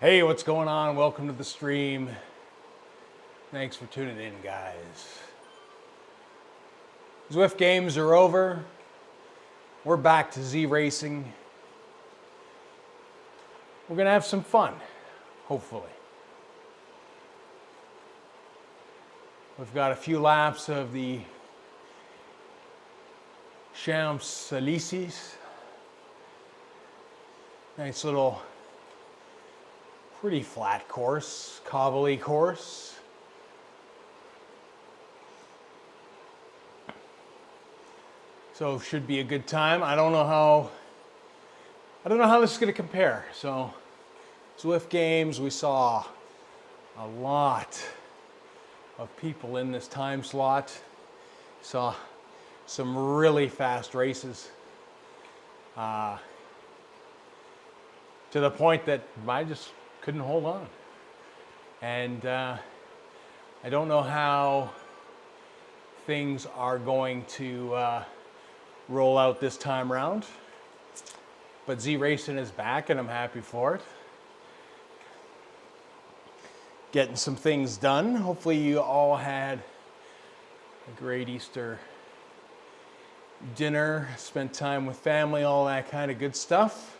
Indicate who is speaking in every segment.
Speaker 1: Hey, what's going on? Welcome to the stream. Thanks for tuning in, guys. Zwift games are over. We're back to ZRacing. We're gonna have some fun, hopefully. We've got a few laps of the Champs-Élysées. Nice little, pretty flat course, cobbly course. So should be a good time. I don't know how this is going to compare. So Zwift games, we saw a lot of people in this time slot. Saw some really fast races. To the point that I just couldn't hold on. And I don't know how things are going to roll out this time around. But ZRacing is back and I'm happy for it. Getting some things done. Hopefully you all had a great Easter dinner, spent time with family, all that kind of good stuff.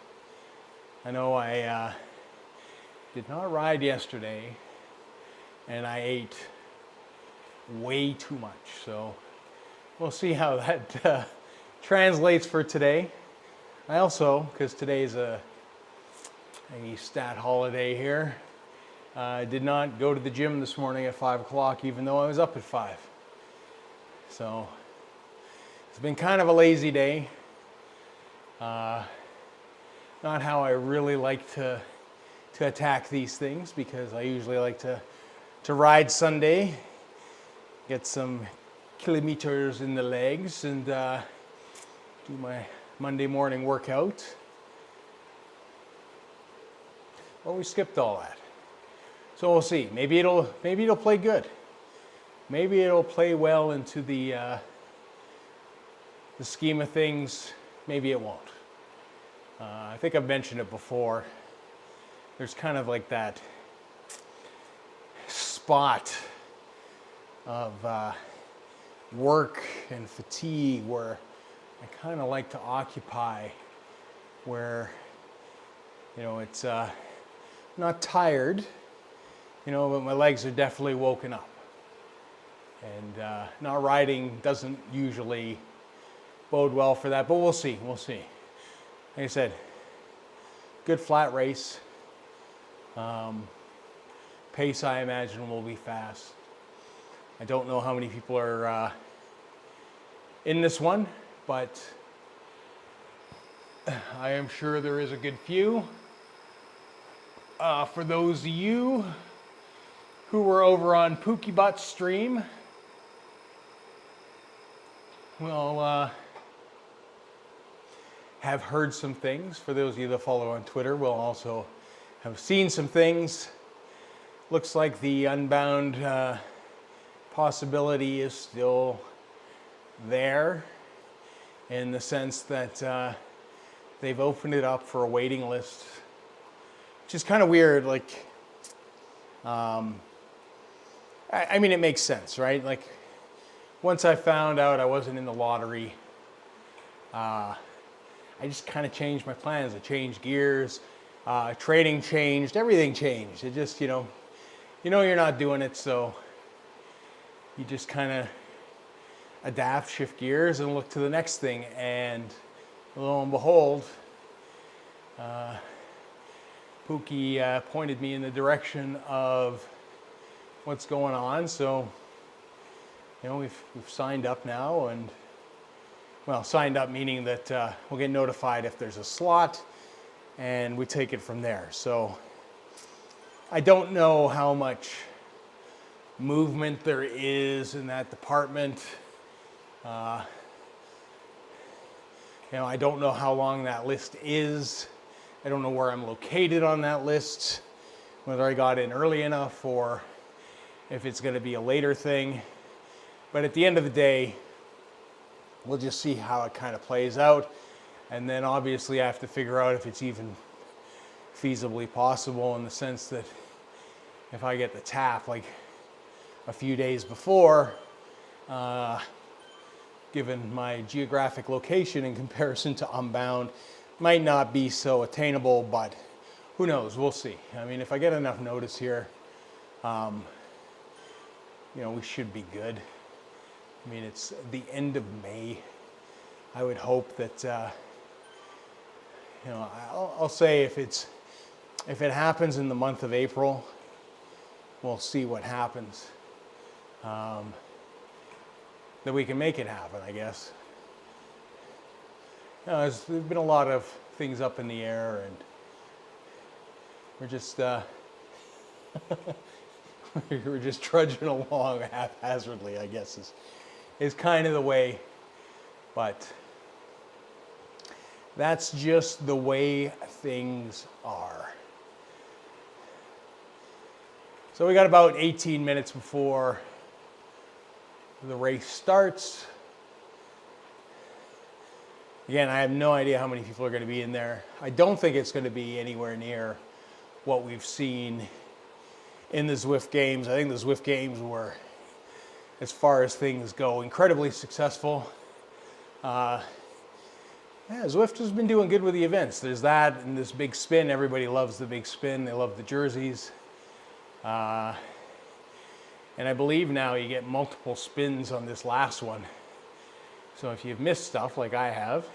Speaker 1: I know I did not ride yesterday and I ate way too much. So we'll see how that translates for today. I also, because today's a stat holiday here, did not go to the gym this morning at 5 o'clock, even though I was up at 5. So it's been kind of a lazy day. Not how I really like to attack these things, because I usually like to ride Sunday, get some kilometers in the legs, and do my Monday morning workout. Well, we skipped all that. So we'll see. Maybe it'll play good. Maybe it'll play well into the scheme of things. Maybe it won't. I think I've mentioned it before. There's kind of like that spot of work and fatigue where I kind of like to occupy, where, you know, it's not tired, you know, but my legs are definitely woken up. And not riding doesn't usually bode well for that, but we'll see, we'll see. Like I said, good flat race. Pace, I imagine, will be fast. I don't know how many people are in this one, but I am sure there is a good few. For those of you who were over on Pookie Butt's stream, will have heard some things. For those of you that follow on Twitter, will also have seen some things. Looks like the Unbound possibility is still there, in the sense that they've opened it up for a waiting list, which is kind of weird. Like, I mean, it makes sense, right? Like, once I found out I wasn't in the lottery, I just kind of changed my plans. I changed gears, training changed, everything changed. It just, you know you're not doing it, so you just kind of adapt, shift gears, and look to the next thing. And lo and behold, Pookie pointed me in the direction of what's going on. So, you know, we've signed up now, and, well, signed up meaning that we'll get notified if there's a slot, and we take it from there. So I don't know how much movement there is in that department. You know, I don't know how long that list is. I don't know where I'm located on that list, whether I got in early enough or if it's going to be a later thing. But at the end of the day, we'll just see how it kind of plays out. And then obviously I have to figure out if it's even feasibly possible, in the sense that if I get the tap like a few days before, given my geographic location in comparison to Unbound, might not be so attainable, but who knows, we'll see. I mean, if I get enough notice here, you know, we should be good. I mean, it's the end of May. I would hope that, you know, I'll say if it happens in the month of April, we'll see what happens. That we can make it happen, I guess. You know, there's been a lot of things up in the air, and we're just we're just trudging along haphazardly, I guess is kind of the way. But that's just the way things are. So we got about 18 minutes before the race starts. Again, I have no idea how many people are going to be in there. I don't think it's going to be anywhere near what we've seen in the Zwift games. I think the Zwift games were, as far as things go, incredibly successful. Yeah, Zwift has been doing good with the events. There's that and this big spin. Everybody loves the big spin. They love the jerseys. And I believe now you get multiple spins on this last one. So if you've missed stuff like I have,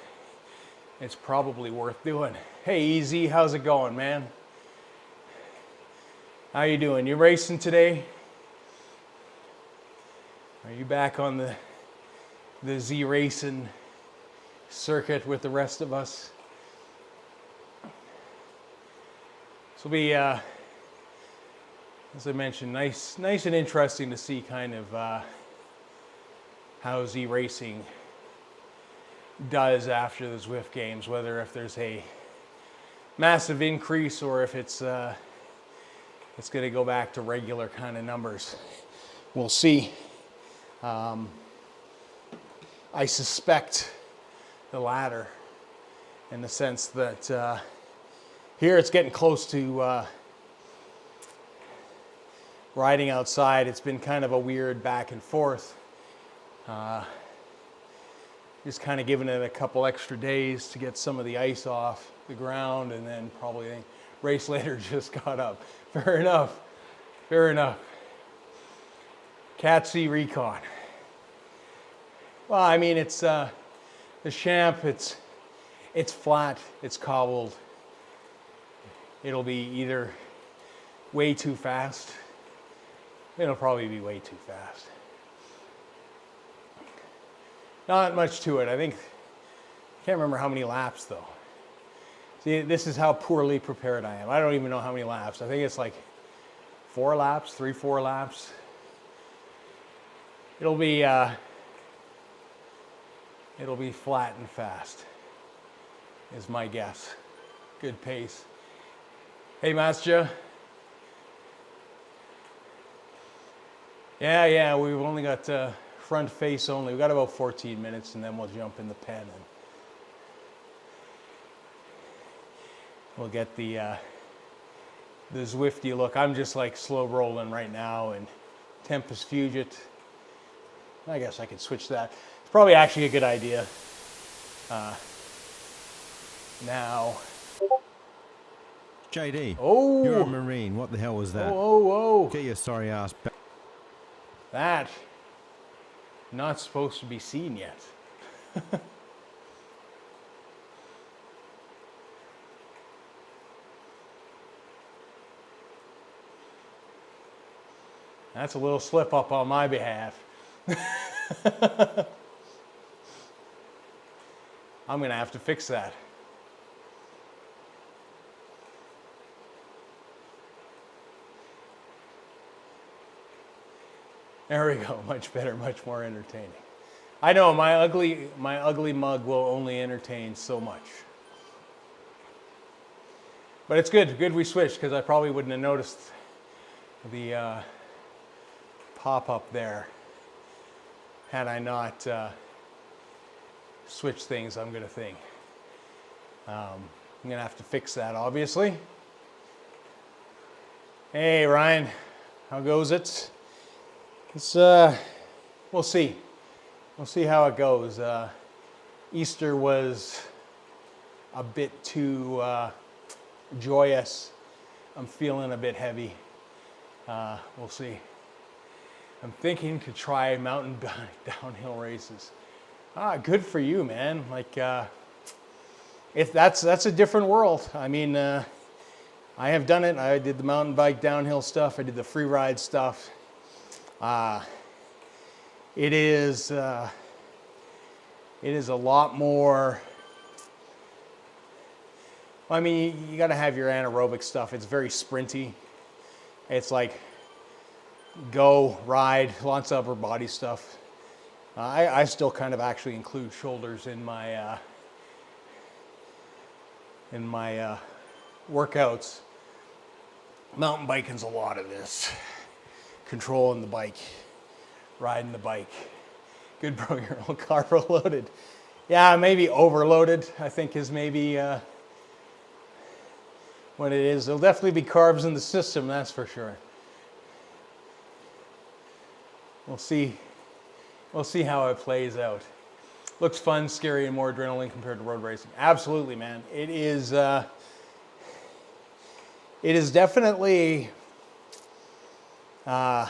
Speaker 1: it's probably worth doing. Hey, Easy, how's it going, man? How you doing? You racing today? Are you back on the ZRacing circuit with the rest of us? This will be, as I mentioned, nice and interesting to see kind of how ZRacing does after the Zwift games, whether if there's a massive increase or if it's going to go back to regular kind of numbers. We'll see. I suspect the latter, in the sense that here it's getting close to riding outside. It's been kind of a weird back and forth. Just kind of giving it a couple extra days to get some of the ice off the ground, and then probably race later just got up. Fair enough. Fair enough. Cat C Recon. Well, I mean, it's the Champ. It's flat. It's cobbled. It'll be either way too fast. It'll probably be way too fast. Not much to it. I can't remember how many laps though. See, this is how poorly prepared I am. I don't even know how many laps. I think it's like 4 laps, 3-4 laps. It'll be flat and fast, is my guess. Good pace. Hey, Masja. Yeah, we've only got front face only. We've got about 14 minutes, and then we'll jump in the pen and we'll get the Zwifty look. I'm just like slow rolling right now, and Tempest Fugit. I guess I could switch that. It's probably actually a good idea. Now.
Speaker 2: JD.
Speaker 1: Oh.
Speaker 2: You're a Marine. What the hell was that?
Speaker 1: Oh.
Speaker 2: Get your sorry ass back.
Speaker 1: That. Not supposed to be seen yet. That's a little slip up on my behalf. I'm going to have to fix that. There we go. Much better, much more entertaining. I know my ugly mug will only entertain so much. But it's good. Good we switched, because I probably wouldn't have noticed the pop-up there had I not switched things, I'm going to think. I'm going to have to fix that, obviously. Hey Ryan, how goes it? It's we'll see. We'll see how it goes. Easter was a bit too joyous. I'm feeling a bit heavy. We'll see. I'm thinking to try mountain downhill races. Good for you, man. Like, if that's a different world. I mean, I have done it. I did the mountain bike downhill stuff. I did the free ride stuff. It is a lot more. I mean, you got to have your anaerobic stuff. It's very sprinty. It's like go, ride, lots of upper body stuff. I still kind of actually include shoulders in my workouts. Mountain biking's a lot of this. Controlling the bike, riding the bike. Good bro, you're all carb loaded. Yeah, maybe overloaded, I think is maybe what it is. There'll definitely be carbs in the system, that's for sure. We'll see how it plays out. Looks fun, scary, and more adrenaline compared to road racing. Absolutely, man. It is definitely, and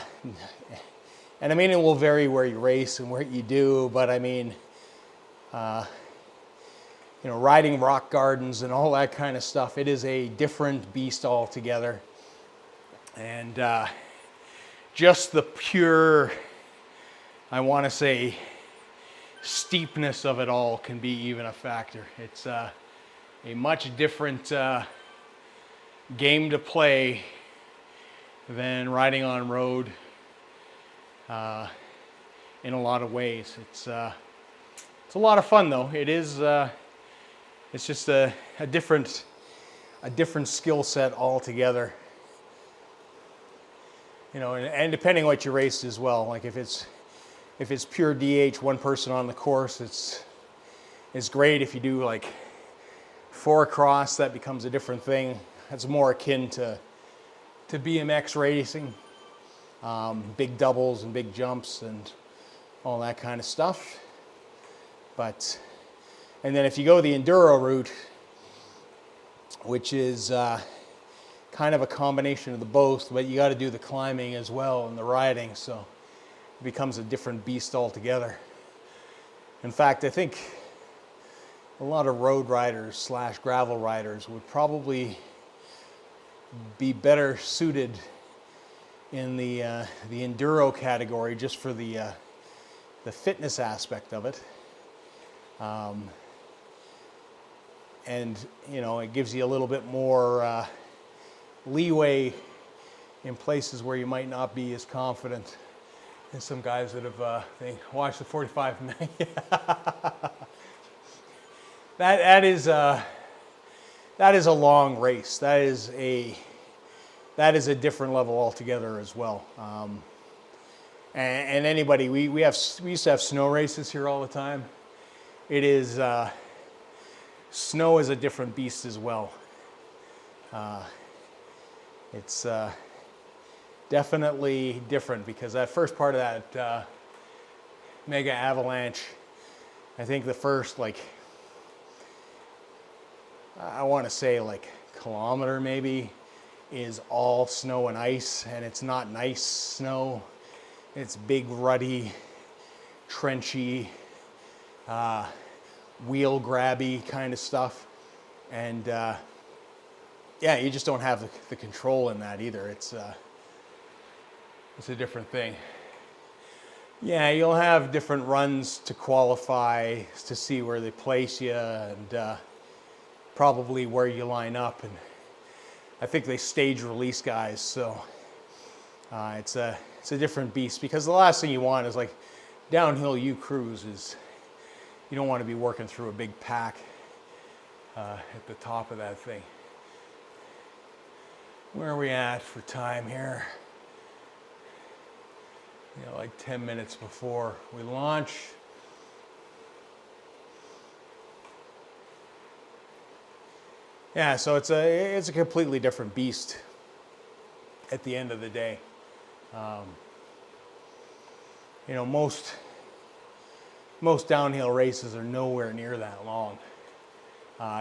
Speaker 1: I mean, it will vary where you race and what you do, but I mean, riding rock gardens and all that kind of stuff, it is a different beast altogether. And just the pure, I want to say, steepness of it all can be even a factor. It's a much different game to play than riding on road in a lot of ways. It's a lot of fun though. It is. It's just a different skill set altogether. And depending what you race as well. Like if it's pure DH, one person on the course, it's great. If you do like 4 across, that becomes a different thing. That's more akin to BMX racing, big doubles and big jumps and all that kind of stuff. And then if you go the enduro route, which is kind of a combination of the both, but you got to do the climbing as well and the riding, so it becomes a different beast altogether. In fact, I think a lot of road riders / gravel riders would probably be better suited in the enduro category just for the fitness aspect of it. And it gives you a little bit more leeway in places where you might not be as confident. And some guys that have watched the 45 minutes. That is a long race. That is a different level altogether as well. And anybody, we used to have snow races here all the time. It is snow is a different beast as well. It's definitely different because that first part of that mega avalanche, I think the first I want to say kilometer maybe is all snow and ice, and it's not nice snow. It's big, ruddy, trenchy, wheel grabby kind of stuff. And yeah, you just don't have the control in that either. It's a different thing. Yeah, you'll have different runs to qualify to see where they place you and probably where you line up. And I think they stage release guys, so it's a different beast, because the last thing you want is downhill U cruise is, you don't want to be working through a big pack at the top of that thing. Where are we at for time here? 10 minutes before we launch. Yeah, so it's a completely different beast. at the end of the day. You know, most downhill races are nowhere near that long.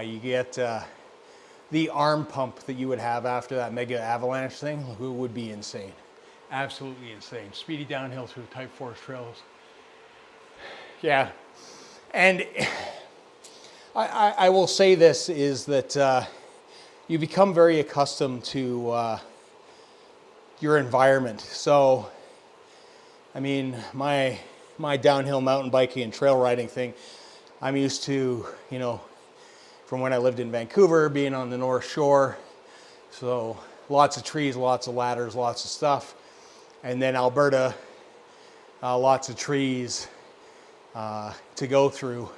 Speaker 1: You get the arm pump that you would have after that mega avalanche thing, it would be insane. Absolutely insane. Speedy downhill through type 4 trails. Yeah. And I will say this is that you become very accustomed to your environment. So, I mean, my downhill mountain biking and trail riding thing, I'm used to, you know, from when I lived in Vancouver, being on the North Shore. So lots of trees, lots of ladders, lots of stuff. And then Alberta, lots of trees to go through.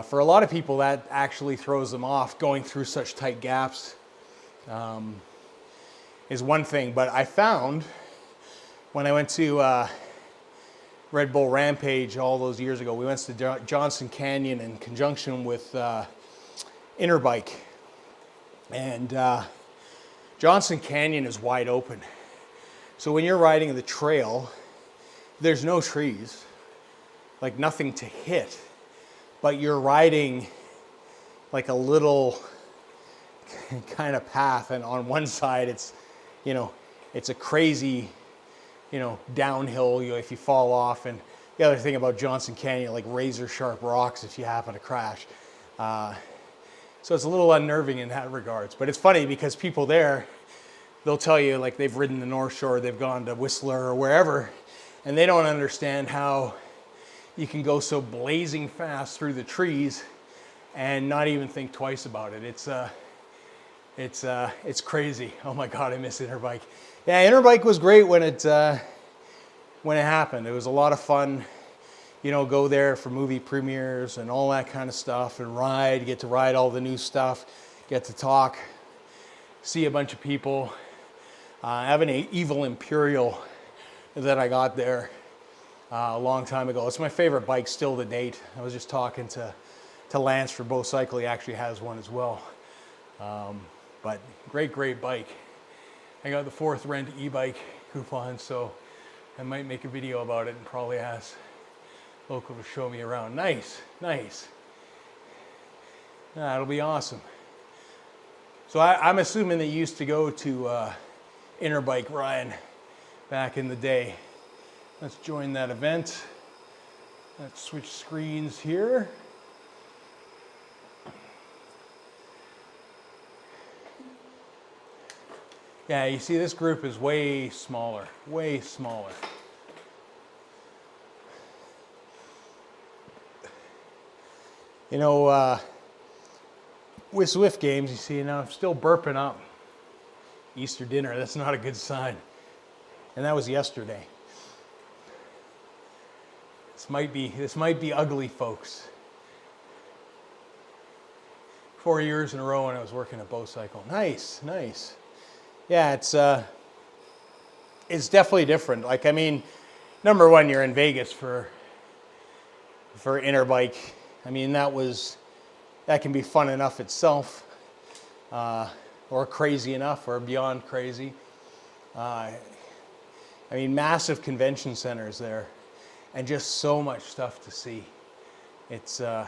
Speaker 1: For a lot of people, that actually throws them off. Going through such tight gaps is one thing. But I found when I went to Red Bull Rampage all those years ago, we went to Johnson Canyon in conjunction with Interbike. And Johnson Canyon is wide open. So when you're riding the trail, there's no trees, like nothing to hit, but you're riding like a little kind of path. And on one side, it's, you know, it's a crazy, you know, downhill, you know, if you fall off. And the other thing about Johnson Canyon, like razor sharp rocks if you happen to crash. So it's a little unnerving in that regards. But it's funny because people there, they'll tell you like they've ridden the North Shore, they've gone to Whistler or wherever, and they don't understand how you can go so blazing fast through the trees and not even think twice about it. It's crazy. Oh my God, I miss Interbike. Yeah, Interbike was great when it happened. It was a lot of fun. You know, go there for movie premieres and all that kind of stuff and ride, get to ride all the new stuff, get to talk, see a bunch of people. I have an Evil Imperial that I got there a long time ago. It's my favorite bike still to date. I was just talking to Lance for Bow Cycle. He actually has one as well. But great bike. I got the 4th rent e-bike coupon, so I might make a video about it and probably ask local to show me around. Nice. That'll be awesome. So I'm assuming that you used to go to Interbike, Ryan, back in the day. Let's join that event. Let's switch screens here. Yeah, you see this group is way smaller, way smaller. You know, with Zwift games, you see, now I'm still burping up. Easter dinner, that's not a good sign. And that was yesterday. This might be ugly, folks. 4 years in a row when I was working at Bow Cycle. Nice. Yeah, it's definitely different. Like, I mean, number one, you're in Vegas for Interbike. I mean, that can be fun enough itself, or crazy enough, or beyond crazy. I mean, massive convention centers there, and just so much stuff to see. It's an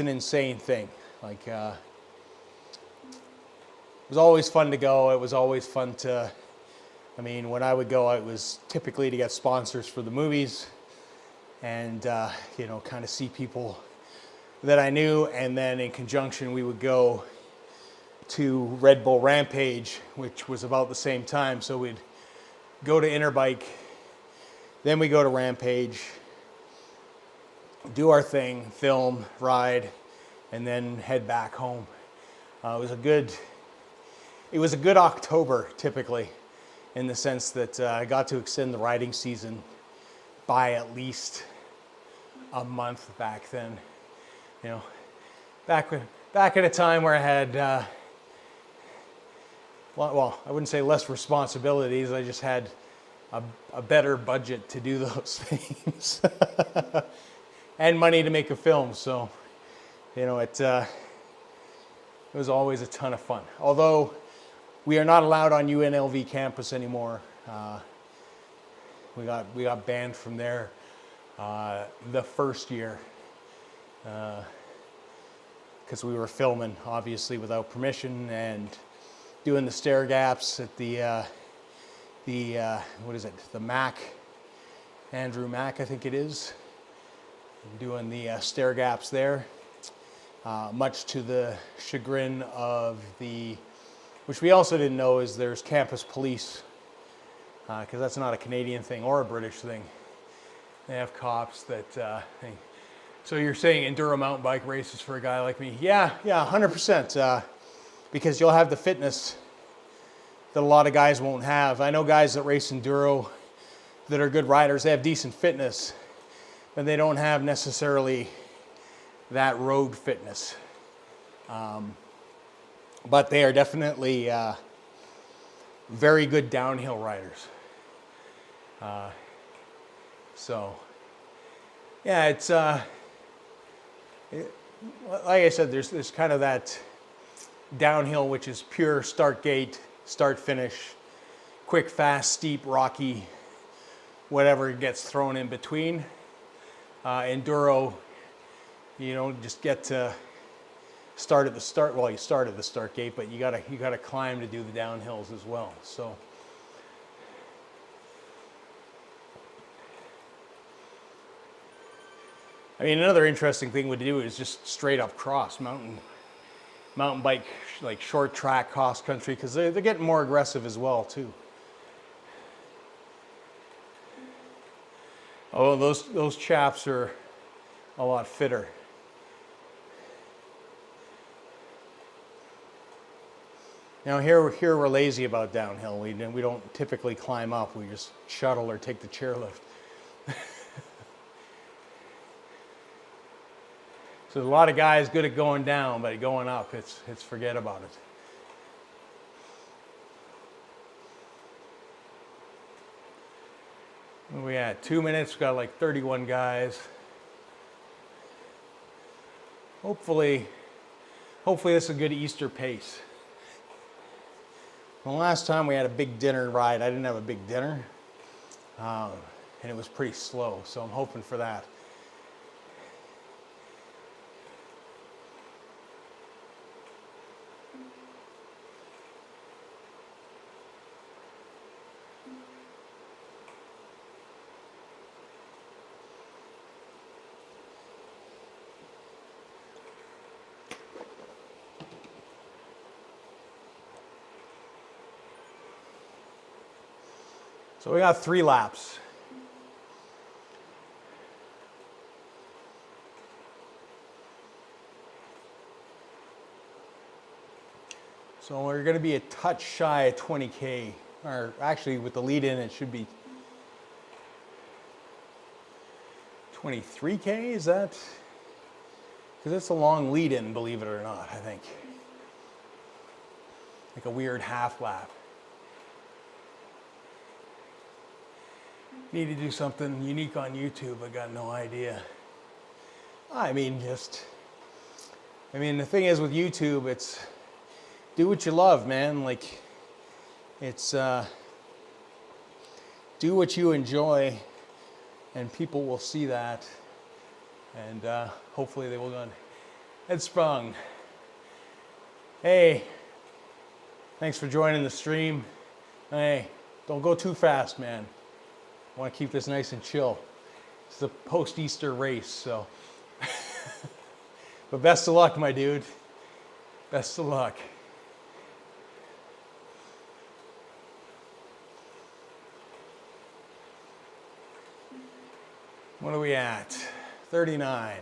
Speaker 1: insane thing. Like, it was always fun to go. It was always fun to, I mean, when I would go, it was typically to get sponsors for the movies and, you know, kind of see people that I knew. And then in conjunction, we would go to Red Bull Rampage, which was about the same time. So we'd go to Interbike, then we go to Rampage, do our thing, film, ride, and then head back home. It was a good October, typically, in the sense that I got to extend the riding season by at least a month back then. You know, back at a time where I had, well, I wouldn't say less responsibilities. I just had a better budget to do those things, and money to make a film. So, you know, it was always a ton of fun. Although we are not allowed on UNLV campus anymore. We got banned from there the first year because we were filming, obviously, without permission and doing the stair gaps at the what is it? The Mac, Andrew Mac, I think it is. Doing the stair gaps there, much to the chagrin of which we also didn't know is there's campus police, because that's not a Canadian thing or a British thing. They have cops that thing. So you're saying enduro mountain bike races for a guy like me? Yeah, 100%. Because you'll have the fitness that a lot of guys won't have. I know guys that race enduro that are good riders. They have decent fitness, but they don't have necessarily that road fitness. But they are definitely very good downhill riders. So, yeah, it's like I said, there's kind of that downhill, which is pure start gate, start finish, quick, fast, steep, rocky, whatever gets thrown in between. Enduro, you don't just get to start at the start. Well, you start at the start gate, but you gotta climb to do the downhills as well. So. I mean, another interesting thing to do is just straight up cross mountain bike, like short track cross country, because they're getting more aggressive as well too. Oh, those chaps are a lot fitter. Now here we're lazy about downhill. We don't typically climb up. We just shuttle or take the chairlift. So there's a lot of guys good at going down, but going up, it's forget about it. What are we at? 2 minutes. We've got like 31 guys. Hopefully this is a good Easter pace. The last time we had a big dinner ride, I didn't have a big dinner, and it was pretty slow. So I'm hoping for that. So we got 3 laps. So we're going to be a touch shy of 20K, or actually with the lead in it should be 23K, is that? Because it's a long lead in, believe it or not, I think. Like a weird half lap. Need to do something unique on YouTube, I got no idea. I mean, the thing is with YouTube, it's do what you love, man. Like, it's do what you enjoy, and people will see that, and hopefully they will go. Headsprung. Hey, thanks for joining the stream. Hey, don't go too fast, man. I want to keep this nice and chill. It's a post-Easter race, so. But best of luck, my dude. Best of luck. What are we at? 39.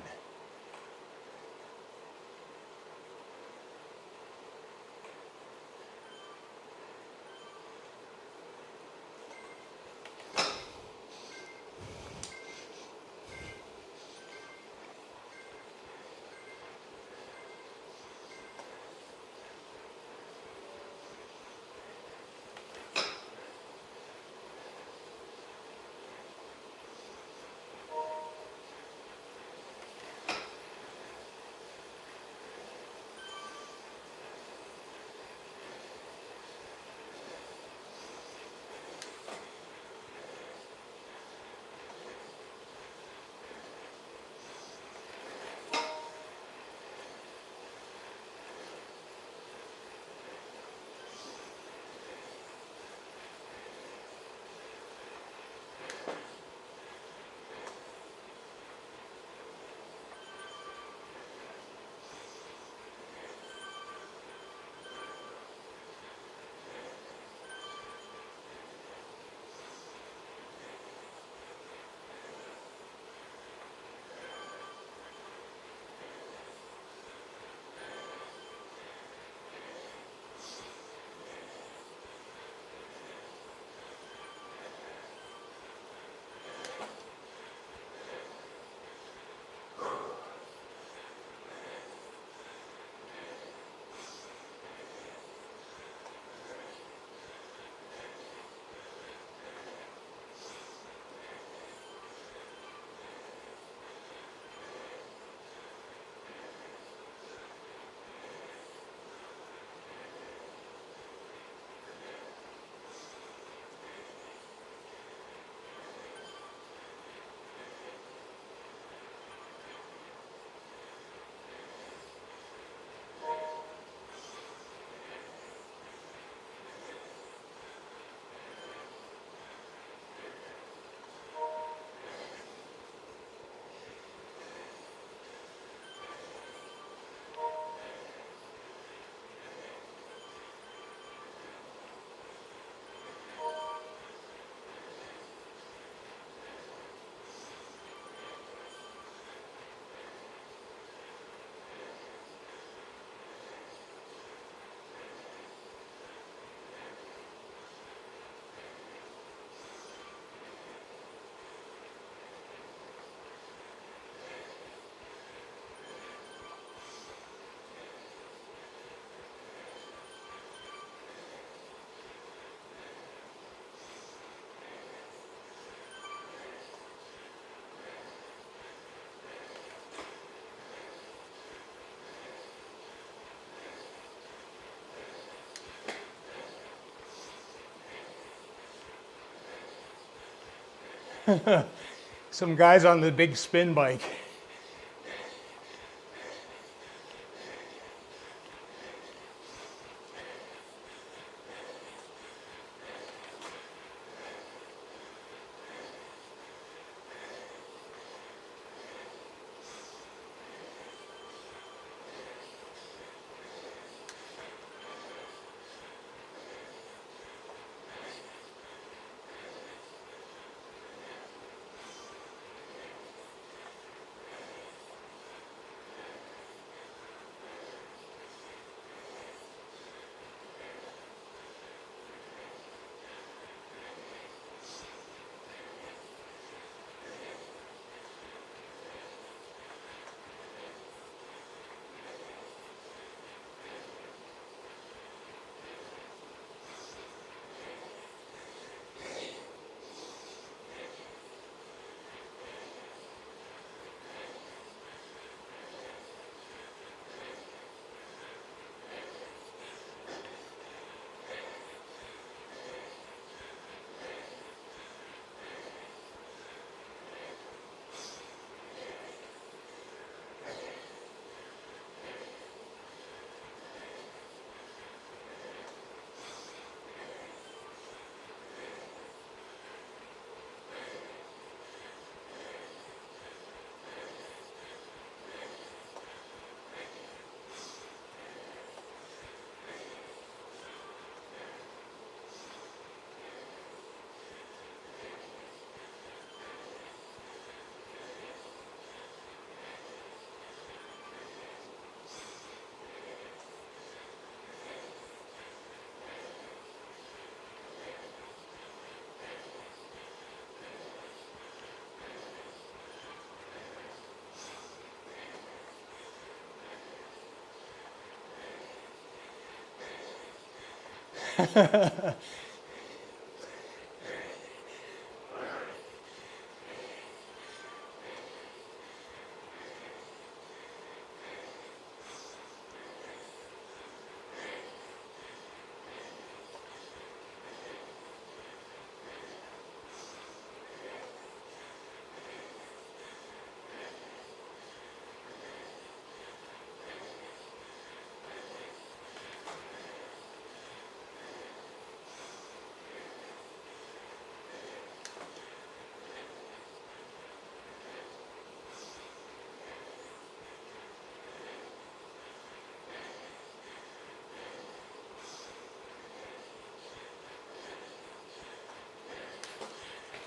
Speaker 1: some guys on the big spin bike.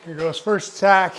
Speaker 1: Here goes first attack.